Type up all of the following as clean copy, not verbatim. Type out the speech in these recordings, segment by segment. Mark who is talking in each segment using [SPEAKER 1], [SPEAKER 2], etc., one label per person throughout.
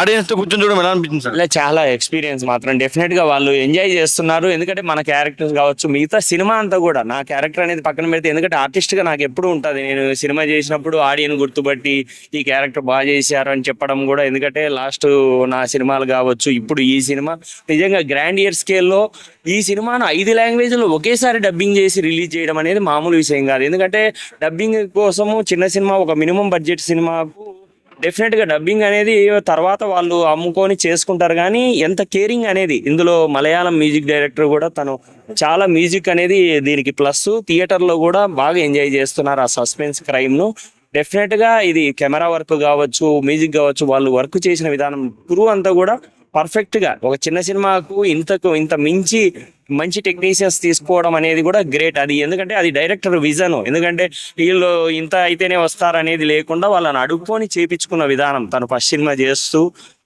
[SPEAKER 1] Audience తో కూర్చొని చూడడం ఎలా అనిపించింది సార్?
[SPEAKER 2] ఇలా చాలా ఎక్స్పీరియన్స్ మాత్రం డెఫినెట్ గా వాళ్ళు ఎంజాయ్ చేస్తున్నారు. ఎందుకంటే మన క్యారెక్టర్స్ కావచ్చు, మిగతా సినిమా అంతా కూడా నా క్యారెక్టర్ అనేది పక్కన పెడితే, ఎందుకంటే ఆర్టిస్ట్ గా నాకు ఎప్పుడు ఉంటుంది, నేను సినిమా చేసినప్పుడు ఆడియన్ గుర్తుపట్టి ఈ క్యారెక్టర్ బాగా చేశారు అని చెప్పడం కూడా. ఎందుకంటే లాస్ట్ నా సినిమాలు కావచ్చు, ఇప్పుడు ఈ సినిమా నిజంగా గ్రాండ్ ఇయర్ స్కేల్లో ఈ సినిమాను 5 లాంగ్వేజ్లో ఒకేసారి డబ్బింగ్ చేసి రిలీజ్ చేయడం అనేది మామూలు విషయం కాదు. ఎందుకంటే డబ్బింగ్ కోసము చిన్న సినిమా, ఒక మినిమం బడ్జెట్ సినిమాకు డెఫినెట్గా డబ్బింగ్ అనేది తర్వాత వాళ్ళు అమ్ముకొని చేసుకుంటారు. కానీ ఎంత కేరింగ్ అనేది ఇందులో మలయాళం మ్యూజిక్ డైరెక్టర్ కూడా తను చాలా మ్యూజిక్ అనేది దీనికి ప్లస్. థియేటర్లో కూడా బాగా ఎంజాయ్ చేస్తున్నారు ఆ సస్పెన్స్ క్రైమ్ను. డెఫినెట్గా ఇది కెమెరా వర్క్ కావచ్చు, మ్యూజిక్ కావచ్చు, వాళ్ళు వర్క్ చేసిన విధానం క్రూ అంతా కూడా పర్ఫెక్ట్గా ఒక చిన్న సినిమాకు ఇంత మించి మంచి టెక్నీషియన్స్ తీసుకోవడం అనేది కూడా గ్రేట్. అది ఎందుకంటే అది డైరెక్టర్ విజన్. ఎందుకంటే వీళ్ళు ఇంత అయితేనే వస్తారనేది లేకుండా వాళ్ళని అడుక్కొని చేపించుకున్న విధానం. తను ఫస్ట్ సినిమా చేస్తూ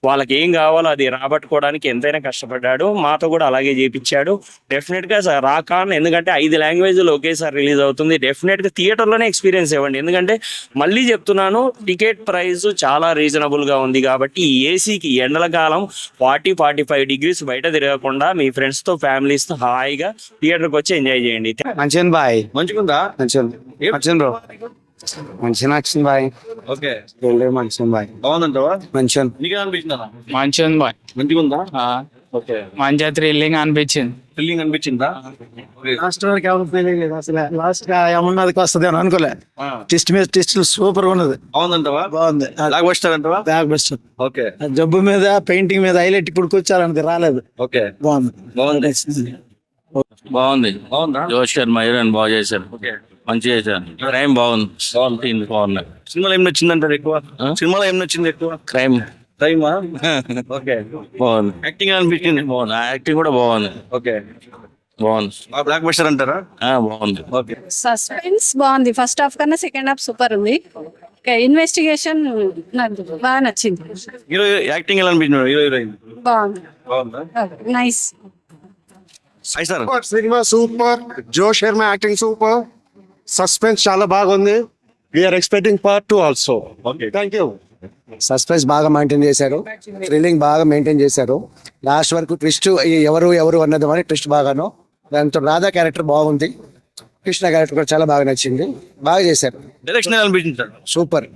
[SPEAKER 2] వాళ్ళకి ఏం కావాలో అది రాబట్టుకోవడానికి ఎంతైనా కష్టపడ్డాడు. మాతో కూడా అలాగే చేపించాడు. డెఫినెట్గా రాకాన్ ఎందుకంటే 5 లాంగ్వేజ్లో ఒకేసారి రిలీజ్ అవుతుంది. డెఫినెట్గా థియేటర్లోనే ఎక్స్పీరియన్స్ ఇవ్వండి. ఎందుకంటే మళ్ళీ చెప్తున్నాను, టికెట్ ప్రైస్ చాలా రీజనబుల్గా ఉంది. కాబట్టి ఈ ఏసీకి ఎండల కాలం 40-45 డిగ్రీస్ బయట తిరగకుండా మీ ఫ్రెండ్స్తో ఫ్యామిలీస్తో హాయిగా థియేటర్కి వచ్చి ఎంజాయ్ చేయండి.
[SPEAKER 3] మంచిగా బాయ్,
[SPEAKER 1] మంచిగుందా?
[SPEAKER 3] మంచిగా బ్రో, మంచిగా నచ్చింది బాయ్.
[SPEAKER 1] ఓకే,
[SPEAKER 3] మంచిగా బాయ్,
[SPEAKER 1] బాగుందంటావా?
[SPEAKER 3] మంచిగా
[SPEAKER 1] నీకు అనిపించిందా?
[SPEAKER 4] మంచిగా ఉంది బాయ్,
[SPEAKER 1] మంచిగుందా? ఓకే,
[SPEAKER 4] మంచిగా థ్రిల్లింగ్ అనిపించింది.
[SPEAKER 1] థ్రిల్లింగ్ అనిపించిందా?
[SPEAKER 3] లాస్ట్ వరకు ఎవరు ఫీలింగ్ లేదు అసలు. లాస్ట్ ఏమన్నది వస్తుంది అని అనుకోలే. టెస్ట్ మీద టెస్ట్ సూపర్ గా ఉన్నది.
[SPEAKER 1] బాగుందంటావా?
[SPEAKER 3] బాగుంది.
[SPEAKER 1] బ్లాక్ బస్టర్ అంటావా?
[SPEAKER 3] Back best.
[SPEAKER 1] ఓకే,
[SPEAKER 3] జబ్బు మీద పెయింటింగ్ మీద హైలైట్ ఇప్పుడు కూర్చోాలన్నది రాలేదు.
[SPEAKER 1] ఓకే,
[SPEAKER 3] బాగుంది.
[SPEAKER 1] బాగుందా?
[SPEAKER 5] జోష్ శర్మ హీరోయిన్ బాగా చేశారు, మంచిగా చేశారు. క్రైమ్ బాగుంది. బాగున్నాయి.
[SPEAKER 1] సినిమాలో ఏం నచ్చిందంటారు ఎక్కువ? సినిమాలో ఏం నచ్చింది ఎక్కువ?
[SPEAKER 5] క్రైమ్
[SPEAKER 1] టైమా? ఓకే,
[SPEAKER 5] బాగుంది.
[SPEAKER 1] యాక్టింగ్ అనిపించింది.
[SPEAKER 5] బాగుంది, యాక్టింగ్ కూడా బాగుంది.
[SPEAKER 1] ఓకే,
[SPEAKER 5] బాగుంది.
[SPEAKER 1] బ్లాక్ బస్టర్ అంటారా?
[SPEAKER 5] బాగుంది.
[SPEAKER 1] ఓకే,
[SPEAKER 6] సస్పెన్స్ బాగుంది. ఫస్ట్ హాఫ్ కన్నా సెకండ్ హాఫ్ సూపర్ ఉంది. ఇన్వెస్టిగేషన్ నాకు బాగా నచ్చింది.
[SPEAKER 1] హీరో యాక్టింగ్ ఎలా అనిపించింది? హీరో హీరోయిన్
[SPEAKER 6] బాగుంది,
[SPEAKER 1] బాగుందా?
[SPEAKER 6] Nice.
[SPEAKER 1] Hi sir.
[SPEAKER 7] Cinema super. Jo Sharma acting super. Suspense చాలా బాగుంది. We are expecting part 2 also.
[SPEAKER 1] Okay,
[SPEAKER 7] thank you.
[SPEAKER 3] Suspense బాగా మెయింటైన్ చేశారు, థ్రిల్లింగ్ బాగా మెయింటైన్ చేశారు. లాస్ట్ వరకు ట్విస్ట్ ఎవరు అన్నది అని ట్విస్ట్ బాగాను. దాంతో రాధా క్యారెక్టర్ బాగుంది, కృష్ణ క్యారెక్టర్ కూడా చాలా బాగా నచ్చింది. బాగా చేశారు.
[SPEAKER 1] డైరెక్షన్ ఎలా అనిపించింది సార్?
[SPEAKER 3] సూపర్.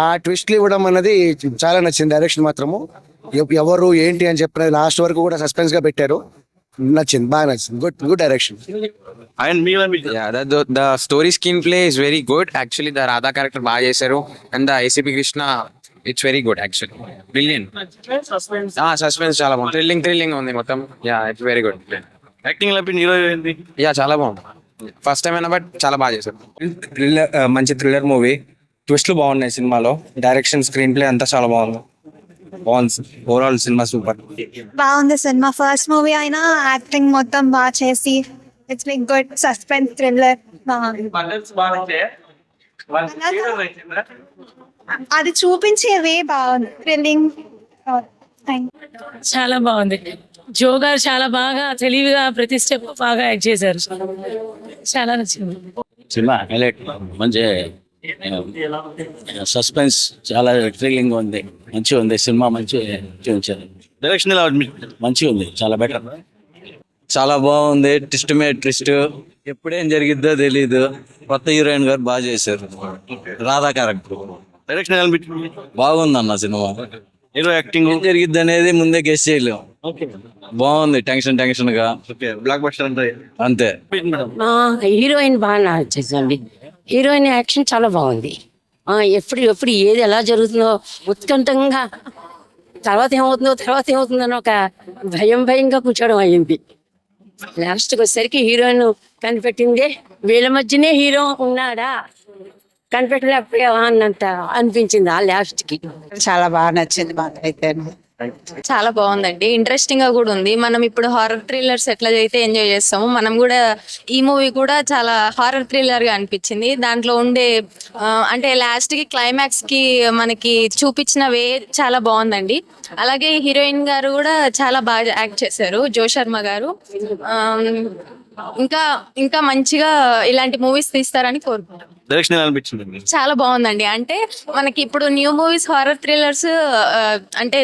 [SPEAKER 3] ఆ ట్విస్ట్లు ఇవ్వడం అన్నది చాలా నచ్చింది. డైరెక్షన్ మాత్రము ఎవరు ఏంటి అని చెప్పినది లాస్ట్ వరకు కూడా సస్పెన్స్ గా పెట్టారు. నచ్చింది, బాగా నచ్చింది. Good direction.
[SPEAKER 1] ఆయన మీకు అనిపించింది?
[SPEAKER 8] Yeah, the story screenplay is very good. Actually, the Radha character బాగా చేశారు, and the ACP Krishna, it's very good actually. Brilliant. Suspense చాలా బాగుంది. Thrilling ఉంది మొత్తం. Yeah, it's very good.
[SPEAKER 1] Acting ఎలా అనిపించింది? హీరో హీరోయిన్
[SPEAKER 8] Yeah, చాలా బాగుంది. ఫస్ట్ టైం అయినా బట్ చాలా బాగా చేశారు.
[SPEAKER 9] మంచి థ్రిల్లర్ మూవీ. ట్విస్ట్లు బాగున్నాయి సినిమాలో. డైరెక్షన్, స్క్రీన్ ప్లే అంతా చాలా బాగుంది. Overall cinema super.
[SPEAKER 10] బాగుంది సినిమా. ఫస్ట్ మూవీ అయినా యాక్టింగ్ మొత్తం బాగా చేసి it's like good suspense thriller. అది చూపించేవి బాగుంది. థ్రిల్లింగ్.
[SPEAKER 6] చాలా బాగుంది. జో గారు చాలా బాగా తెలివిగా ప్రతి స్టెప్ బాగా యాక్ట్ చేశారు. చాలా నచ్చింది
[SPEAKER 5] సినిమా హైలైట్. మంచి సస్పెన్స్, చాలా థ్రిల్లింగ్ ఉంది. మంచిగా ఉంది సినిమా, మంచిగా చూపించారు.
[SPEAKER 1] డైరెక్షన్ ఎలా అనిపించింది?
[SPEAKER 5] మంచిగా ఉంది, చాలా బెటర్.
[SPEAKER 9] చాలా బాగుంది. ట్విస్ట్ మీద ట్విస్ట్, ఎప్పుడేం జరిగిద్దో తెలీదు. కొత్త హీరోయిన్ గారు బాగా చేశారు. రాధా క్యారెక్టర్
[SPEAKER 1] డైరెక్షన్ ఎలా అనిపించింది?
[SPEAKER 9] బాగుంది అన్న సినిమా.
[SPEAKER 1] హీరో యాక్టింగ్
[SPEAKER 9] ఏం జరిగిద్ది అనేది ముందే గెస్ చేయలేం. బాగుంది, టెన్షన్ గా.
[SPEAKER 1] ఓకే, బ్లాక్ బస్టర్ అంటే
[SPEAKER 9] అంతే.
[SPEAKER 6] హీరోయిన్ బాగా నచ్చేసింది. హీరోయిన్ యాక్షన్ చాలా బాగుంది. ఎప్పుడు ఏది ఎలా జరుగుతుందో ఉత్కంఠంగా, తర్వాత ఏమవుతుందో అని ఒక భయంగా కూర్చోవడం అయ్యింది. లాస్ట్కి వచ్చేసరికి హీరోయిన్ కనిపెట్టిందే, వీళ్ళ మధ్యనే హీరో ఉన్నాడా కనిపెట్టలేకపోయావా అన్నంత అనిపించింది ఆ లాస్ట్కి.
[SPEAKER 10] చాలా బాగా నచ్చింది మాకైతే.
[SPEAKER 6] చాలా బాగుందండి. ఇంట్రెస్టింగ్ గా కూడా ఉంది. మనం ఇప్పుడు హారర్ థ్రిల్లర్స్ ఎట్లా అయితే ఎంజాయ్ చేస్తామో, మనం కూడా ఈ మూవీ కూడా చాలా హారర్ థ్రిల్లర్ గా అనిపించింది. దాంట్లో ఉండే అంటే లాస్ట్ కి క్లైమాక్స్ కి మనకి చూపించిన వే చాలా బాగుందండి. అలాగే హీరోయిన్ గారు కూడా చాలా బాగా యాక్ట్ చేశారు, జో శర్మ గారు. ఇంకా ఇంకా మంచిగా ఇలాంటి మూవీస్ తీస్తారని కోరుకుంటున్నాను.
[SPEAKER 1] డైరెక్షన్ ఎలా అనిపించింది?
[SPEAKER 6] చాలా బాగుందండి. అంటే మనకి ఇప్పుడు న్యూ మూవీస్ హారర్ థ్రిల్లర్స్ అంటే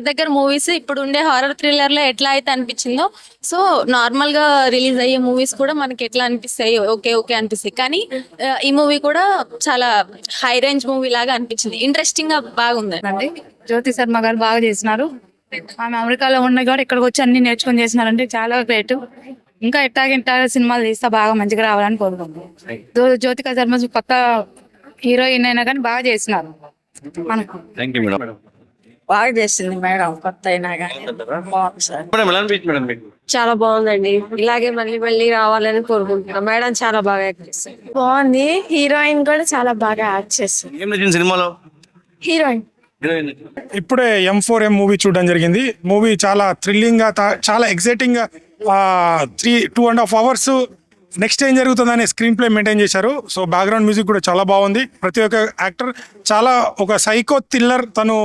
[SPEAKER 6] దగ్గర మూవీస్ ఇప్పుడు ఉండే హారర్ థ్రిల్లర్ లో ఎట్లా అయితే అనిపించిందో, సో నార్మల్ గా రిలీజ్ అయ్యే మూవీస్ కూడా మనకి ఎట్లా అనిపిస్తాయి, ఓకే ఓకే అనిపిస్తాయి. కానీ ఈ మూవీ కూడా చాలా హై రేంజ్ మూవీ లాగా అనిపించింది. ఇంట్రెస్టింగ్ గా బాగుంది.
[SPEAKER 10] అండి జ్యోతి శర్మ గారు బాగా చేసినారు. ఆమె అమెరికాలో ఉన్న కూడా ఇక్కడికి వచ్చి అన్ని నేర్చుకొని చేసినారంటే చాలా గ్రేట్. ఇంకా ఎట్టాగ సినిమాలు తీస్తా బాగా మంచిగా రావాలని కోరుకుంటున్నాం. జ్యోతిక శర్మ కొత్త హీరోయిన్ అయినా కానీ బాగా చేసినారు మనకు.
[SPEAKER 1] Thank you madam.
[SPEAKER 6] బాగా చేసింది మేడం, కొత్త అయినా కానీ బాగుంది సార్.
[SPEAKER 1] మేడం ఎలా అనిపించింది మేడం మీకు?
[SPEAKER 6] చాలా బాగుందండి. ఇలాగే మళ్ళీ మళ్ళీ రావాలని కోరుకుంటున్నాం. మేడం చాలా బాగా యాక్ట్ చేస్తారు. బాగుంది. హీరోయిన్ కూడా చాలా బాగా యాక్ట్ చేస్తుంది.
[SPEAKER 1] ఏం నచ్చింది సినిమాలో?
[SPEAKER 6] హీరోయిన్
[SPEAKER 11] ఇప్పుడే M4M మూవీ చూడడం జరిగింది. మూవీ చాలా థ్రిల్లింగ్ గా చాలా ఎగ్జైటింగ్ గా 2.5 hours నెక్స్ట్ ఏం జరుగుతుందనే స్క్రీన్ ప్లే మెయింటైన్ చేశారు. సో బ్యాక్గ్రౌండ్ మ్యూజిక్ కూడా చాలా బాగుంది. ప్రతి ఒక్క యాక్టర్ చాలా ఒక సైకో థ్రిల్లర్, తను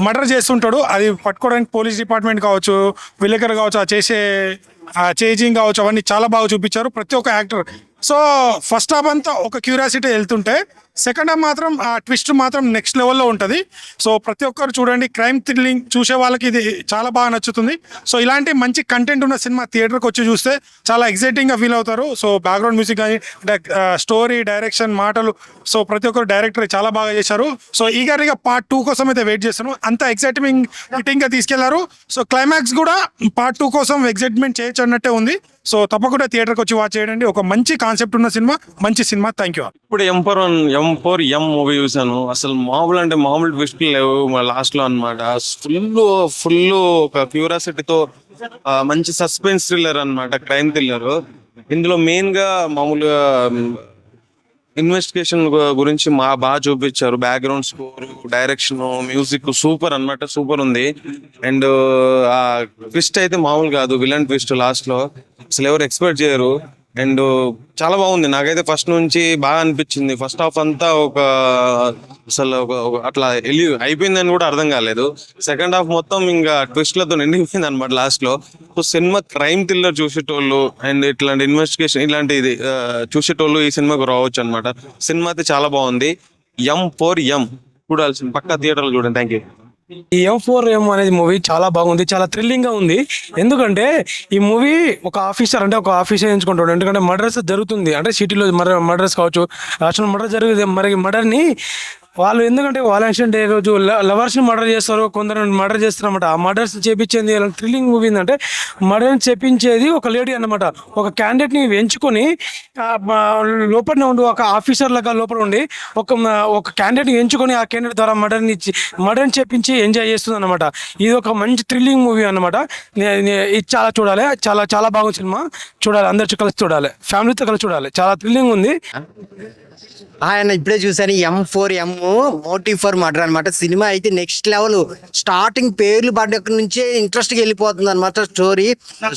[SPEAKER 11] మర్డర్ చేస్తుంటాడు, అది పట్టుకోవడానికి పోలీస్ డిపార్ట్మెంట్ కావచ్చు, విలేకరు కావచ్చు, ఆ చేసే చేజింగ్ కావచ్చు, అవన్నీ చాలా బాగా చూపించారు ప్రతి ఒక్క యాక్టర్. సో ఫస్ట్ హాఫ్ అంతా ఒక క్యూరియాసిటీ వెళ్తుంటే సెకండ్ హాఫ్ మాత్రం ఆ ట్విస్ట్ మాత్రం నెక్స్ట్ లెవెల్లో ఉంటుంది. సో ప్రతి ఒక్కరు చూడండి. క్రైమ్ థ్రిల్లింగ్ చూసే వాళ్ళకి ఇది చాలా బాగా నచ్చుతుంది. సో ఇలాంటి మంచి కంటెంట్ ఉన్న సినిమా థియేటర్కి వచ్చి చూస్తే చాలా ఎగ్జైటింగ్గా ఫీల్ అవుతారు. సో బ్యాక్గ్రౌండ్ మ్యూజిక్ కానీ స్టోరీ, డైరెక్షన్, మాటలు, సో ప్రతి ఒక్కరు డైరెక్టర్ చాలా బాగా చేశారు. సో ఈగర్గా పార్ట్ 2 కోసం అయితే వెయిట్ చేస్తాను. అంత ఎగ్జైటింగ్గా తీసుకెళ్లారు. సో క్లైమాక్స్ కూడా పార్ట్ 2 కోసం ఎగ్జైట్మెంట్ చేయొచ్చు అన్నట్టే ఉంది. సో తప్పకుండా థియేటర్కి వచ్చి వాచ్ చేయండి. ఒక మంచి కాన్సెప్ట్ ఉన్న సినిమా, మంచి సినిమా. Thank you.
[SPEAKER 12] ఇప్పుడు M4M మూవీ చూసాను. అసలు మామూలు అంటే మామూలు ట్విస్ట్లు లేవు లాస్ట్ లో అనమాట. ఫుల్ ఒక క్యూరియాసిటీతో మంచి సస్పెన్స్ థ్రిల్లర్ అన్నమాట, క్రైమ్ థ్రిల్లర్. ఇందులో మెయిన్ గా మామూలుగా ఇన్వెస్టిగేషన్ గురించి బాగా చూపించారు. Background score, direction, music super అన్నమాట, సూపర్ ఉంది. అండ్ ఆ ట్విస్ట్ అయితే మామూలు కాదు, విలన్ ట్విస్ట్ లాస్ట్ లో అసలు ఎవరు ఎక్స్పెక్ట్ చేయరు. అండ్ చాలా బాగుంది. నాకైతే ఫస్ట్ నుంచి బాగా అనిపించింది. ఫస్ట్ హాఫ్ అంతా అసలు అట్లా అయిపోయిందని కూడా అర్థం కాలేదు. సెకండ్ హాఫ్ మొత్తం ఇంకా ట్విస్ట్లతో నిండిపోయింది అనమాట లాస్ట్ లో. సో సినిమా క్రైమ్ థ్రిల్లర్ చూసేటోళ్ళు అండ్ ఇట్లాంటి ఇన్వెస్టిగేషన్ ఇలాంటిది చూసేటోళ్ళు ఈ సినిమాకు రావచ్చు అనమాట. సినిమా అయితే చాలా బాగుంది. M4M చూడాల్సింది, పక్కా థియేటర్లో చూడండి. Thank you.
[SPEAKER 11] ఈ M4M అనేది మూవీ చాలా బాగుంది, చాలా థ్రిల్లింగ్ గా ఉంది. ఎందుకంటే ఈ మూవీ ఒక ఆఫీసర్ ఎంచుకుంటాడు. ఎందుకంటే మర్డర్స్ జరుగుతుంది, అంటే సిటీలో మర్డర్స్ కావచ్చు, రాష్ట్రంలో మర్డర్ జరుగుతుంది. మరి మర్డర్ని వాళ్ళు ఎందుకంటే వాలంటీర్ డే రోజు లవర్స్ని మర్డర్ చేస్తారు, కొందరు మర్డర్ చేస్తారన్నమాట. ఆ మర్డర్స్ చేపించేది థ్రిల్లింగ్ మూవీ ఏంటంటే మర్డర్ని చేపించేది ఒక లేడీ అన్నమాట. ఒక క్యాండిడేట్ని ఎంచుకొని లోపల ఉండి, ఒక ఆఫీసర్ లాగా లోపల ఉండి ఒక క్యాండిడేట్ని ఎంచుకొని ఆ క్యాండిడేట్ ద్వారా మర్డర్ని చేపించి ఎంజాయ్ చేస్తుంది అనమాట. ఇది ఒక మంచి థ్రిల్లింగ్ మూవీ అన్నమాట. ఇది చాలా చూడాలి, చాలా చాలా బాగుంది సినిమా. చూడాలి, అందరితో కలిసి చూడాలి, ఫ్యామిలీతో కలిసి చూడాలి. చాలా థ్రిల్లింగ్ ఉంది.
[SPEAKER 3] ఆయన ఇప్పుడే చూసాను. M4M మోటివ్ ఫర్ మర్డర్ అనమాట. సినిమా అయితే నెక్స్ట్ లెవెల్. స్టార్టింగ్ పేర్లు పడ్డ నుంచే ఇంట్రెస్ట్గా వెళ్ళిపోతుంది అనమాట స్టోరీ.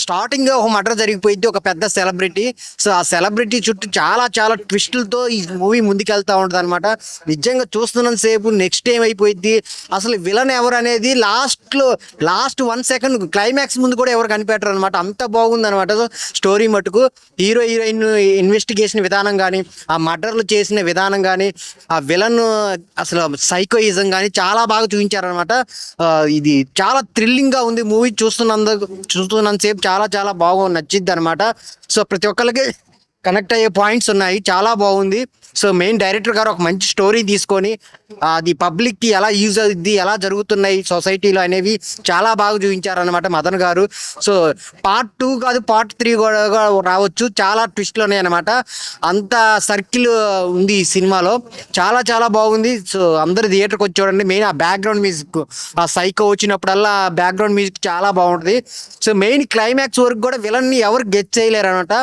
[SPEAKER 3] స్టార్టింగ్ ఒక మర్డర్ జరిగిపోయింది, ఒక పెద్ద సెలబ్రిటీ. సో ఆ సెలబ్రిటీ చుట్టూ చాలా చాలా ట్విస్టులతో ఈ మూవీ ముందుకెళ్తా ఉంటుంది అనమాట. నిజంగా చూస్తున్నంత సేపు నెక్స్ట్ ఏమైపోయింది, అసలు విలన్ ఎవరు అనేది లాస్ట్ 1 second క్లైమాక్స్ ముందు కూడా ఎవరు కనిపెట్టరు అనమాట. అంత బాగుంది అనమాట స్టోరీ మటుకు. హీరోయిన్ ఇన్వెస్టిగేషన్ విధానం కానీ, ఆ మర్డర్లు చేసిన విధానం కానీ, ఆ విలన్ అసలు సైకోయిజం కానీ చాలా బాగా చూపించారనమాట. ఇది చాలా థ్రిల్లింగ్ గా ఉంది మూవీ. చూస్తున్నంతసేపు చాలా చాలా బాగా నచ్చింది అనమాట. సో ప్రతి ఒక్కరికి కనెక్ట్ అయ్యే పాయింట్స్ ఉన్నాయి, చాలా బాగుంది. సో మెయిన్ డైరెక్టర్ గారు ఒక మంచి స్టోరీ తీసుకొని అది పబ్లిక్కి ఎలా యూజ్ అవుద్ది, ఎలా జరుగుతున్నాయి సొసైటీలో అనేవి చాలా బాగా చూపించారనమాట మదన్ గారు. సో పార్ట్ 2 కాదు, పార్ట్ 3 కూడా రావచ్చు. చాలా ట్విస్ట్లు ఉన్నాయి అనమాట. అంత సర్కిల్ ఉంది ఈ సినిమాలో. చాలా చాలా బాగుంది. సో అందరు థియేటర్కి వచ్చి చూడండి. మెయిన్ ఆ బ్యాక్గ్రౌండ్ మ్యూజిక్, ఆ సైకో వచ్చినప్పుడల్లా బ్యాక్గ్రౌండ్ మ్యూజిక్ చాలా బాగుంటుంది. సో మెయిన్ క్లైమాక్స్ వరకు కూడా విలన్ని ఎవరు గెట్ చేయలేరు అనమాట.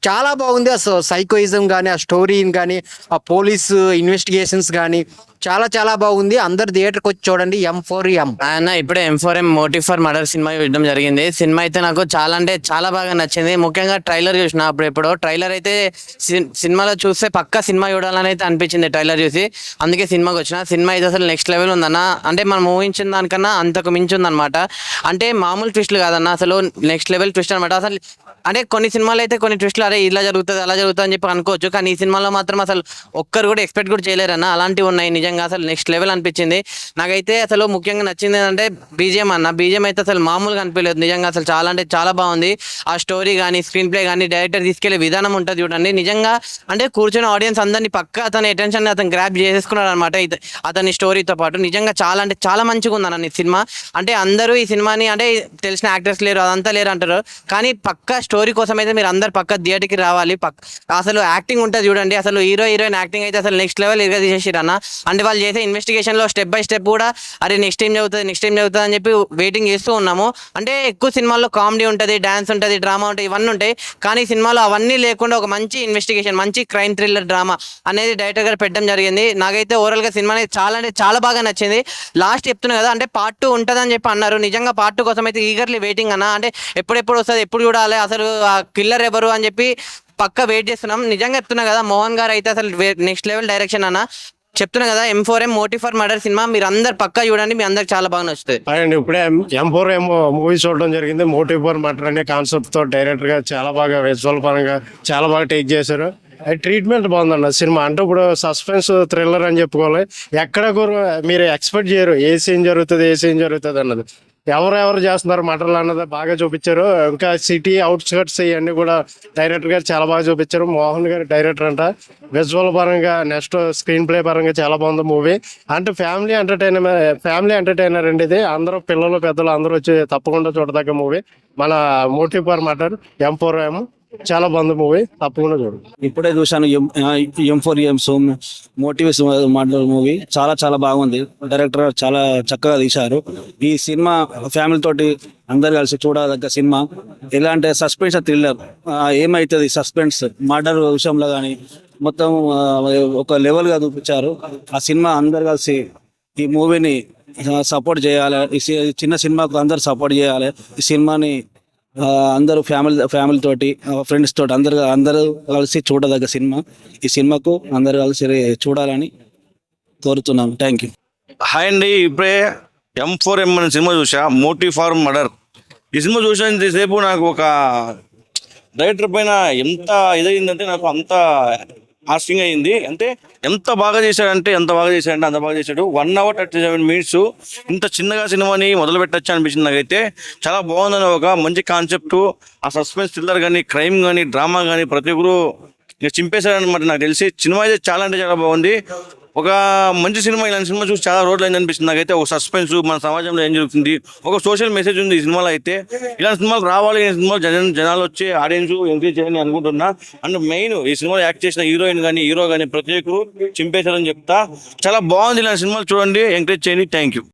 [SPEAKER 3] చాలా బాగుంది. ఆ సైకోయిజం కానీ, ఆ స్టోరీని కానీ, ఆ పోలీసు ఇన్వెస్టిగేషన్స్ కానీ చాలా చాలా బాగుంది. అందరు థియేటర్కి వచ్చి చూడండి. M4M.
[SPEAKER 8] ఆయన ఇప్పుడే M4M motive for murder cinema చూడడం జరిగింది. సినిమా అయితే నాకు చాలా అంటే చాలా బాగా నచ్చింది. ముఖ్యంగా ట్రైలర్ చూసిన అప్పుడెప్పుడో ట్రైలర్ అయితే సినిమాలో చూస్తే పక్కా సినిమా చూడాలని అయితే అనిపించింది ట్రైలర్ చూసి. అందుకే సినిమాకి వచ్చిన. సినిమా అయితే అసలు నెక్స్ట్ లెవెల్ ఉందన్న. అంటే మనం ఊహించిన దానికన్నా అంతకు మించి ఉందన్నమాట. అంటే మామూలు ట్విస్ట్లు కాదన్న, అసలు నెక్స్ట్ లెవెల్ ట్విస్ట్ అనమాట. అసలు అంటే కొన్ని సినిమాలు అయితే కొన్ని ట్విస్ట్లు అరే ఇలా జరుగుతుంది అలా జరుగుతుంది అని చెప్పి అనుకోవచ్చు, కానీ ఈ సినిమాలో మాత్రం అసలు ఒక్కరు కూడా ఎక్స్పెక్ట్ కూడా చేయలేరన్న. అలాంటివి ఉన్నాయి నిజంగా. అసలు నెక్స్ట్ లెవెల్ అనిపించింది నాకైతే. అసలు ముఖ్యంగా నచ్చింది ఏంటంటే బీజిఎం అన్న. బీజిఎం అయితే అసలు మామూలుగా అనిపించలేదు నిజంగా. అసలు చాలా అంటే చాలా బాగుంది. ఆ స్టోరీ కానీ స్క్రీన్ ప్లే కానీ డైరెక్టర్ తీసుకెళ్లే విధానం ఉంటుంది చూడండి నిజంగా. అంటే కూర్చొని ఆడియన్స్ అందరినీ పక్కా అతని అటెన్షన్ అతను గ్రాప్ చేసేసుకున్నాడు అనమాట అతని స్టోరీతో పాటు. నిజంగా చాలా అంటే చాలా మంచిగా ఉందన్న ఈ సినిమా. అంటే అందరూ ఈ సినిమాని అంటే తెలిసిన యాక్టర్స్ లేరు అదంతా లేరు అంటారు, కానీ పక్కా స్టోరీ కోసం అయితే మీరు అందరు పక్క థియేటర్కి రావాలి. అసలు యాక్టింగ్ ఉంటుంది చూడండి. అసలు హీరోయిన్ యాక్టింగ్ అయితే అసలు నెక్స్ట్ లెవెల్ ఇరగా తీసేసారు అన్న. అంటే వాళ్ళు చేసే ఇన్వెస్టిగేషన్లో స్టెప్ బై స్టెప్ కూడా అరే నెక్స్ట్ ఏం చదువుతుంది అని చెప్పి వెయిటింగ్ చేస్తూ ఉన్నాము. అంటే ఎక్కువ సినిమాల్లో కామెడీ ఉంటుంది, డాన్స్ ఉంటుంది, డ్రామా ఉంటుంది, ఇవన్నీ ఉంటాయి. కానీ సినిమాలో అవన్నీ లేకుండా ఒక మంచి ఇన్వెస్టిగేషన్, మంచి క్రైమ్ థ్రిల్లర్ డ్రామా అనేది డైరెక్టర్ గారు పెట్టడం జరిగింది. నాకైతే ఓవరాల్గా సినిమా అనేది చాలా అంటే చాలా బాగా నచ్చింది. లాస్ట్ చెప్తున్నా కదా, అంటే పార్ట్ 2 ఉంటుందని చెప్పి అన్నారు. నిజంగా పార్ట్ 2 కోసం అయితే ఈగర్లీ వెయిటింగ్ అన్న. అంటే ఎప్పుడెప్పుడు వస్తుంది, ఎప్పుడు చూడాలి, అసలు ఆ కిల్లర్ ఎవరు అని చెప్పి పక్క వెయిట్ చేస్తున్నాం. నిజంగా చెప్తున్నా కదా, మోహన్ గారు అయితే అసలు నెక్స్ట్ లెవెల్ డైరెక్షన్ అన్న. చెప్తున్నా కదా, M4M motive for murder cinema మీరు అందరు పక్కా చూడండి, మీ అందరికి చాలా బాగా నచ్చుతుంది.
[SPEAKER 7] అండ్ ఇప్పుడే M4M మూవీ చూడడం జరిగింది. మోటివ్ ఫర్ మర్డర్ అనే కాన్సెప్ట్ తో డైరెక్టర్ గా చాలా బాగా విజువల్ పరంగా చాలా బాగా టేక్ చేశారు. ట్రీట్మెంట్ బాగుందన్న సినిమా. అంటే ఇప్పుడు సస్పెన్స్ థ్రిల్లర్ అని చెప్పుకోవాలి. ఎక్కడ కూడా మీరు ఎక్స్పెక్ట్ చేయరు ఏ సీన్ జరుగుతుంది అన్నది. ఎవరెవరు చేస్తున్నారు మటర్లు అన్నది బాగా చూపించారు. ఇంకా సిటీ అవుట్స్కట్స్ ఇవన్నీ కూడా డైరెక్టర్ గారు చాలా బాగా చూపించారు. మోహన్ గారు డైరెక్టర్ అంట. విజువల్ పరంగా నెక్స్ట్ స్క్రీన్ ప్లే పరంగా చాలా బాగుంది మూవీ. అంటే ఫ్యామిలీ ఎంటర్టైనర్ అండి ఇది. అందరూ పిల్లలు పెద్దలు అందరూ వచ్చి తప్పకుండా చూడదగ్గ మూవీ. మన మోటివ్ ఫర్ మర్డర్ M4M చాలా బాగుంది మూవీ, తప్పకుండా చూడండి.
[SPEAKER 9] ఇప్పుడే చూశాను M4M మోటివేస్ మాటల మూవీ. చాలా చాలా బాగుంది. డైరెక్టర్ చాలా చక్కగా తీశారు. ఈ సినిమా ఫ్యామిలీ తోటి అందరు కలిసి చూడదగ్గ సినిమా. ఎలా అంటే సస్పెన్స్ థ్రిల్లర్, ఏమైతుంది సస్పెన్స్ మర్డర్ విషయంలో కానీ మొత్తం ఒక లెవెల్గా చూపించారు. ఆ సినిమా అందరు కలిసి ఈ మూవీని సపోర్ట్ చేయాలి. ఈ చిన్న సినిమాకు అందరు సపోర్ట్ చేయాలి. ఈ సినిమాని అందరూ ఫ్యామిలీ తోటి ఫ్రెండ్స్ తోటి అందరూ కలిసి చూడదగ్గ సినిమా. ఈ సినిమాకు అందరు కలిసి చూడాలని కోరుతున్నాను. Thank you.
[SPEAKER 5] హాయ్ అండి, ఇప్పుడే M4M అనే సినిమా చూసా, మోటివ్ ఫర్ మర్డర్. ఈ సినిమా చూసినంతసేపు నాకు ఒక డైరెక్టర్ పైన ఎంత ఇదైందంటే నాకు అంత ఆస్టింగ్ అయింది. అంటే ఎంత బాగా చేశాడంటే అంత బాగా చేశాడు. 1 hour 37 minutes ఇంత చిన్నగా సినిమాని మొదలు పెట్టచ్చు అనిపించింది నాకైతే. చాలా బాగుందని ఒక మంచి కాన్సెప్ట్. ఆ సస్పెన్స్ థ్రిల్లర్ కానీ క్రైమ్ కానీ డ్రామా కానీ ప్రతి ఒక్కరు చింపేశారనమాట. నాకు తెలిసి సినిమా అయితే చాలా బాగుంది. ఒక మంచి సినిమా. ఇలాంటి సినిమా చూసి చాలా రోజులు అయింది అనిపిస్తుంది నాకైతే. ఒక సస్పెన్స్, మన సమాజంలో ఏం జరుగుతుంది, ఒక సోషల్ మెసేజ్ ఉంది ఈ సినిమాలో అయితే. ఇలాంటి సినిమాలు రావాలి, ఈ సినిమాలు జనాలు వచ్చి ఆడియన్స్ ఎంకరేజ్ చేయాలని అనుకుంటున్నా. అండ్ మెయిన్ ఈ సినిమాలో యాక్ట్ చేసిన హీరోయిన్ కానీ హీరో కానీ ప్రతి ఒక్కరు చింపేశారని చెప్తా. చాలా బాగుంది. ఇలాంటి సినిమాలు చూడండి, ఎంకరేజ్ చేయండి. Thank you.